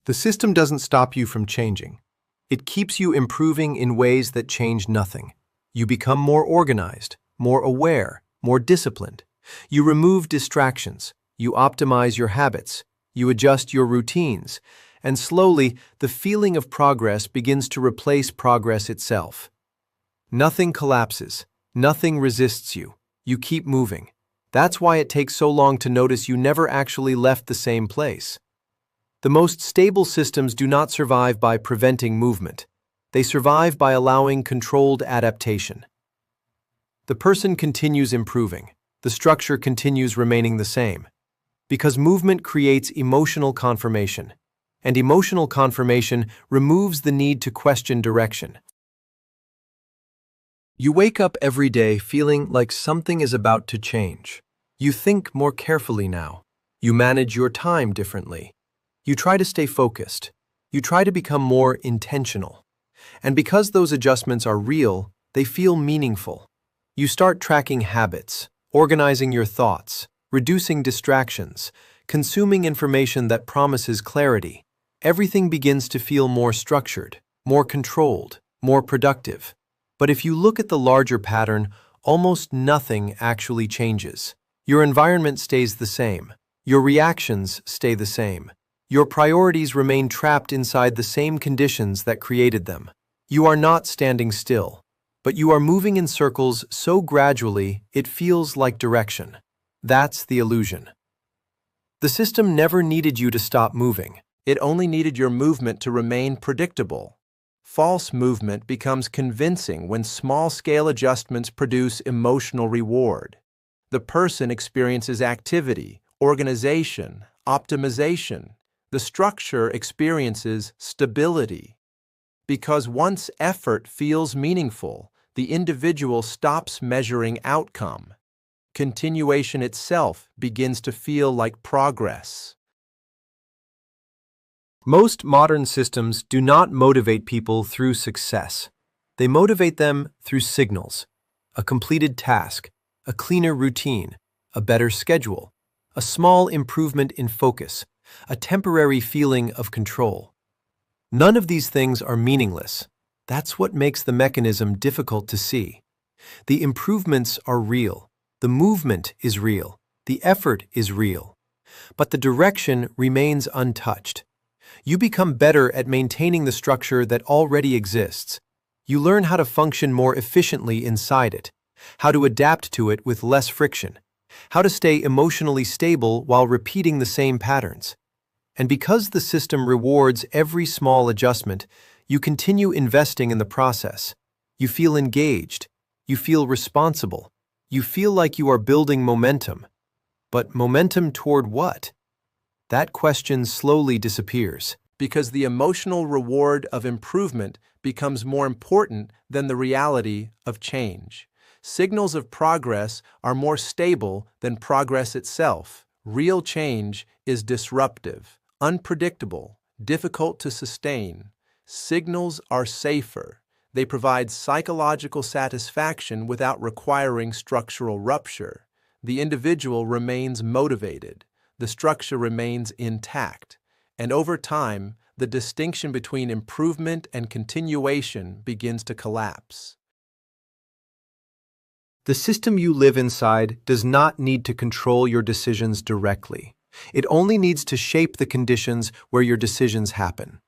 The system doesn't stop you from changing. It keeps you improving in ways that change nothing. You become more organized, more aware, more disciplined. You remove distractions. You optimize your habits. You adjust your routines. And slowly, the feeling of progress begins to replace progress itself. Nothing collapses. Nothing resists you. You keep moving. That's why it takes so long to notice you never actually left the same place. The most stable systems do not survive by preventing movement. They survive by allowing controlled adaptation. The person continues improving. The structure continues remaining the same. Because movement creates emotional confirmation, and emotional confirmation removes the need to question direction. You wake up every day feeling like something is about to change. You think more carefully now. You manage your time differently. You try to stay focused. You try to become more intentional. And because those adjustments are real, they feel meaningful. You start tracking habits, organizing your thoughts, reducing distractions, consuming information that promises clarity. Everything begins to feel more structured, more controlled, more productive. But if you look at the larger pattern, almost nothing actually changes. Your environment stays the same. Your reactions stay the same. Your priorities remain trapped inside the same conditions that created them. You are not standing still, but you are moving in circles so gradually it feels like direction. That's the illusion. The system never needed you to stop moving. It only needed your movement to remain predictable. False movement becomes convincing when small-scale adjustments produce emotional reward. The person experiences activity, organization, optimization. The structure experiences stability. Because once effort feels meaningful, the individual stops measuring outcome. Continuation itself begins to feel like progress. Most modern systems do not motivate people through success. They motivate them through signals: a completed task, a cleaner routine, a better schedule, a small improvement in focus, a temporary feeling of control. None of these things are meaningless. That's what makes the mechanism difficult to see. The improvements are real. The movement is real. The effort is real. But the direction remains untouched. You become better at maintaining the structure that already exists. You learn how to function more efficiently inside it, how to adapt to it with less friction, how to stay emotionally stable while repeating the same patterns. And because the system rewards every small adjustment, you continue investing in the process. You feel engaged. You feel responsible. You feel like you are building momentum. But momentum toward what? That question slowly disappears. Because the emotional reward of improvement becomes more important than the reality of change. Signals of progress are more stable than progress itself. Real change is disruptive, unpredictable, difficult to sustain. Signals are safer. They provide psychological satisfaction without requiring structural rupture. The individual remains motivated. The structure remains intact. And over time, the distinction between improvement and continuation begins to collapse. The system you live inside does not need to control your decisions directly. It only needs to shape the conditions where your decisions happen.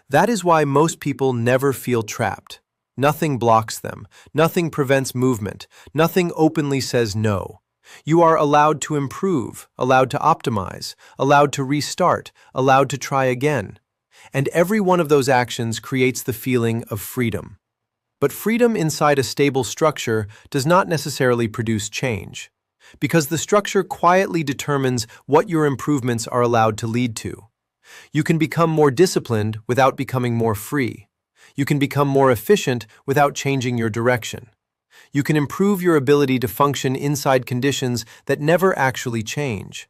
That is why most people never feel trapped. Nothing blocks them. Nothing prevents movement. Nothing openly says no. You are allowed to improve, allowed to optimize, allowed to restart, allowed to try again. And every one of those actions creates the feeling of freedom. But freedom inside a stable structure does not necessarily produce change, because the structure quietly determines what your improvements are allowed to lead to. You can become more disciplined without becoming more free. You can become more efficient without changing your direction. You can improve your ability to function inside conditions that never actually change.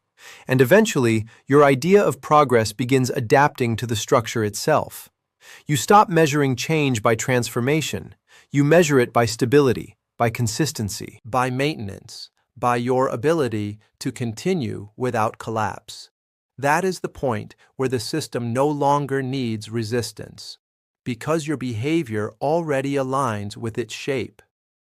And eventually, your idea of progress begins adapting to the structure itself. You stop measuring change by transformation. You measure it by stability, by consistency, by maintenance, by your ability to continue without collapse. That is the point where the system no longer needs resistance, because your behavior already aligns with its shape.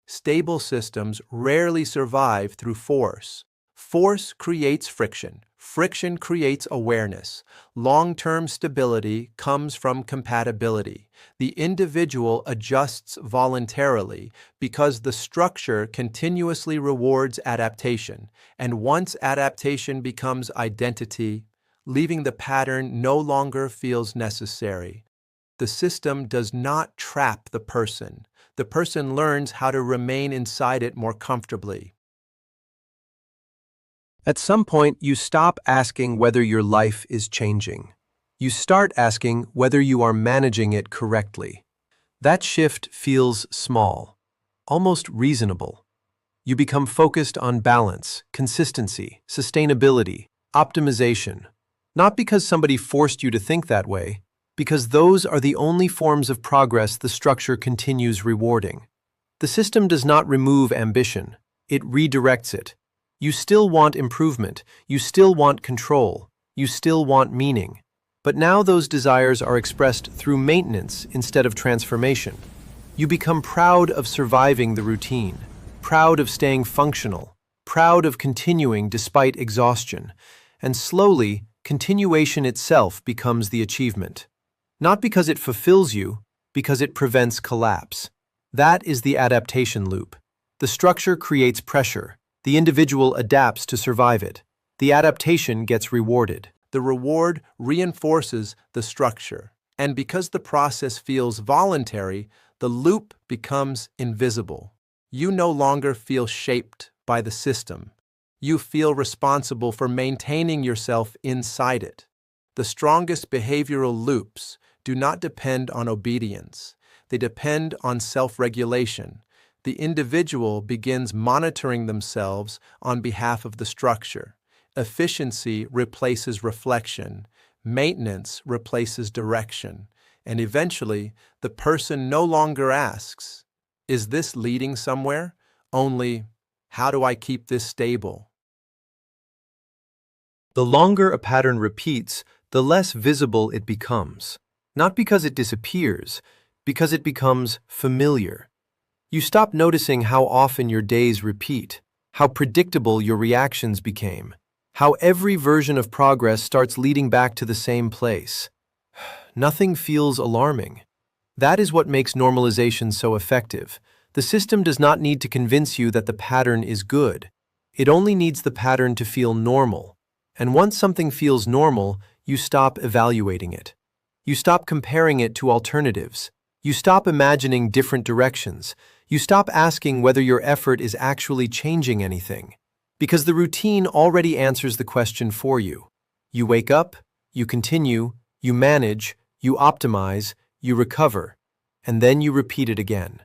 Stable systems rarely survive through force. Force creates friction. Friction creates awareness. Long-term stability comes from compatibility. The individual adjusts voluntarily because the structure continuously rewards adaptation, and once adaptation becomes identity, leaving the pattern no longer feels necessary. The system does not trap the person. The person learns how to remain inside it more comfortably. At some point, you stop asking whether your life is changing. You start asking whether you are managing it correctly. That shift feels small, almost reasonable. You become focused on balance, consistency, sustainability, optimization. Not because somebody forced you to think that way, because those are the only forms of progress the structure continues rewarding. The system does not remove ambition, it redirects it. You still want improvement, you still want control, you still want meaning. But now those desires are expressed through maintenance instead of transformation. You become proud of surviving the routine, proud of staying functional, proud of continuing despite exhaustion, and slowly, continuation itself becomes the achievement. Not because it fulfills you, because it prevents collapse. That is the adaptation loop. The structure creates pressure. The individual adapts to survive it. The adaptation gets rewarded. The reward reinforces the structure. And because the process feels voluntary, the loop becomes invisible. You no longer feel shaped by the system. You feel responsible for maintaining yourself inside it. The strongest behavioral loops do not depend on obedience. They depend on self-regulation. The individual begins monitoring themselves on behalf of the structure. Efficiency replaces reflection. Maintenance replaces direction. And eventually, the person no longer asks, "Is this leading somewhere?" Only, "How do I keep this stable?" The longer a pattern repeats, the less visible it becomes. Not because it disappears, because it becomes familiar. You stop noticing how often your days repeat, how predictable your reactions became, how every version of progress starts leading back to the same place. Nothing feels alarming. That is what makes normalization so effective. The system does not need to convince you that the pattern is good. It only needs the pattern to feel normal. And once something feels normal, you stop evaluating it. You stop comparing it to alternatives. You stop imagining different directions. You stop asking whether your effort is actually changing anything. Because the routine already answers the question for you. You wake up, you continue, you manage, you optimize, you recover, and then you repeat it again.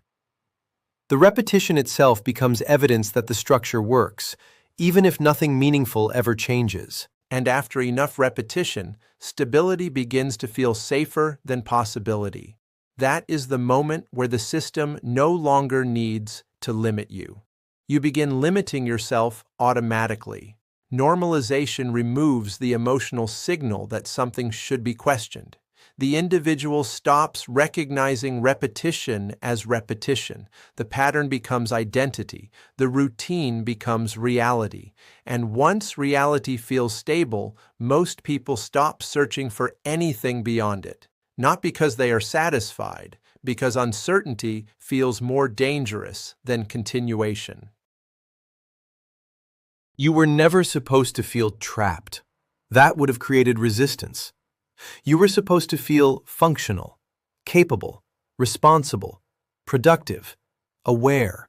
The repetition itself becomes evidence that the structure works, even if nothing meaningful ever changes. And after enough repetition, stability begins to feel safer than possibility. That is the moment where the system no longer needs to limit you. You begin limiting yourself automatically. Normalization removes the emotional signal that something should be questioned. The individual stops recognizing repetition as repetition. The pattern becomes identity. The routine becomes reality. And once reality feels stable, most people stop searching for anything beyond it. Not because they are satisfied, because uncertainty feels more dangerous than continuation. You were never supposed to feel trapped. That would have created resistance. You were supposed to feel functional, capable, responsible, productive, aware.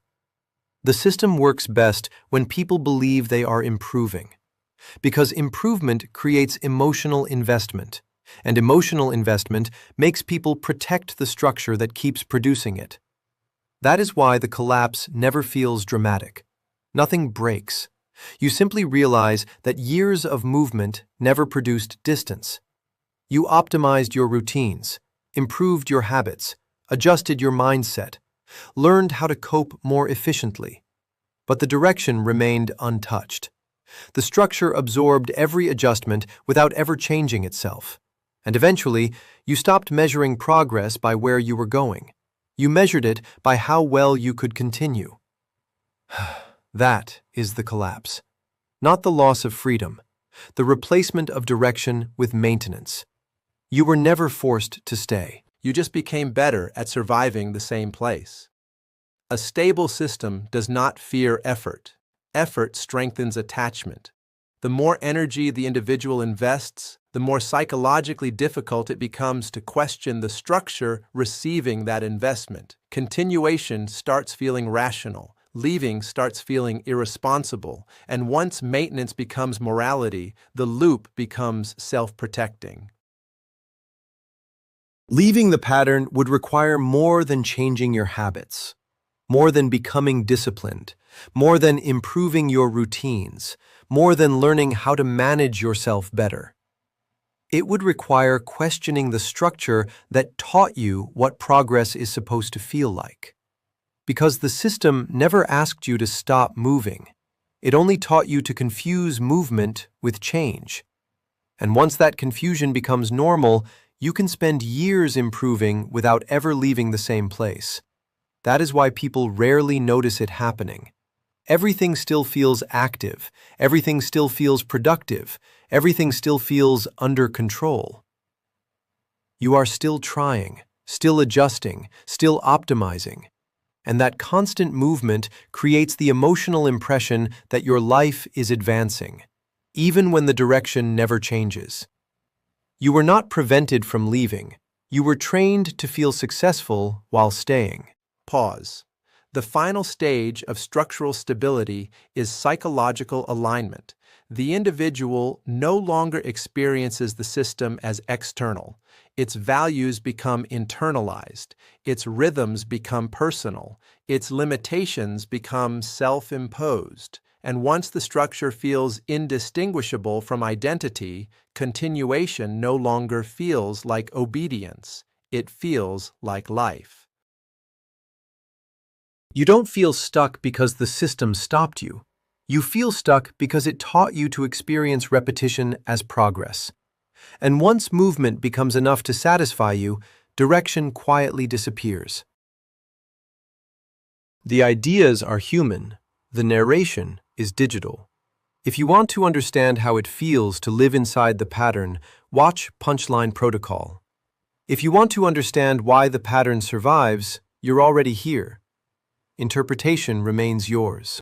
The system works best when people believe they are improving, because improvement creates emotional investment, and emotional investment makes people protect the structure that keeps producing it. That is why the collapse never feels dramatic. Nothing breaks. You simply realize that years of movement never produced distance. You optimized your routines, improved your habits, adjusted your mindset, learned how to cope more efficiently. But the direction remained untouched. The structure absorbed every adjustment without ever changing itself. And eventually, you stopped measuring progress by where you were going. You measured it by how well you could continue. That is the collapse. Not the loss of freedom, the replacement of direction with maintenance. You were never forced to stay. You just became better at surviving the same place. A stable system does not fear effort. Effort strengthens attachment. The more energy the individual invests, the more psychologically difficult it becomes to question the structure receiving that investment. Continuation starts feeling rational. Leaving starts feeling irresponsible, and once maintenance becomes morality, the loop becomes self-protecting. Leaving the pattern would require more than changing your habits, more than becoming disciplined, more than improving your routines, more than learning how to manage yourself better. It would require questioning the structure that taught you what progress is supposed to feel like. Because the system never asked you to stop moving. It only taught you to confuse movement with change. And once that confusion becomes normal, you can spend years improving without ever leaving the same place. That is why people rarely notice it happening. Everything still feels active. Everything still feels productive. Everything still feels under control. You are still trying, still adjusting, still optimizing. And that constant movement creates the emotional impression that your life is advancing, even when the direction never changes. You were not prevented from leaving. You were trained to feel successful while staying. Pause. The final stage of structural stability is psychological alignment. The individual no longer experiences the system as external. Its values become internalized. Its rhythms become personal. Its limitations become self-imposed. And once the structure feels indistinguishable from identity, continuation no longer feels like obedience. It feels like life. You don't feel stuck because the system stopped you. You feel stuck because it taught you to experience repetition as progress. And once movement becomes enough to satisfy you, direction quietly disappears. The ideas are human. The narration is digital. If you want to understand how it feels to live inside the pattern, watch Punchline Protocol. If you want to understand why the pattern survives, you're already here. Interpretation remains yours.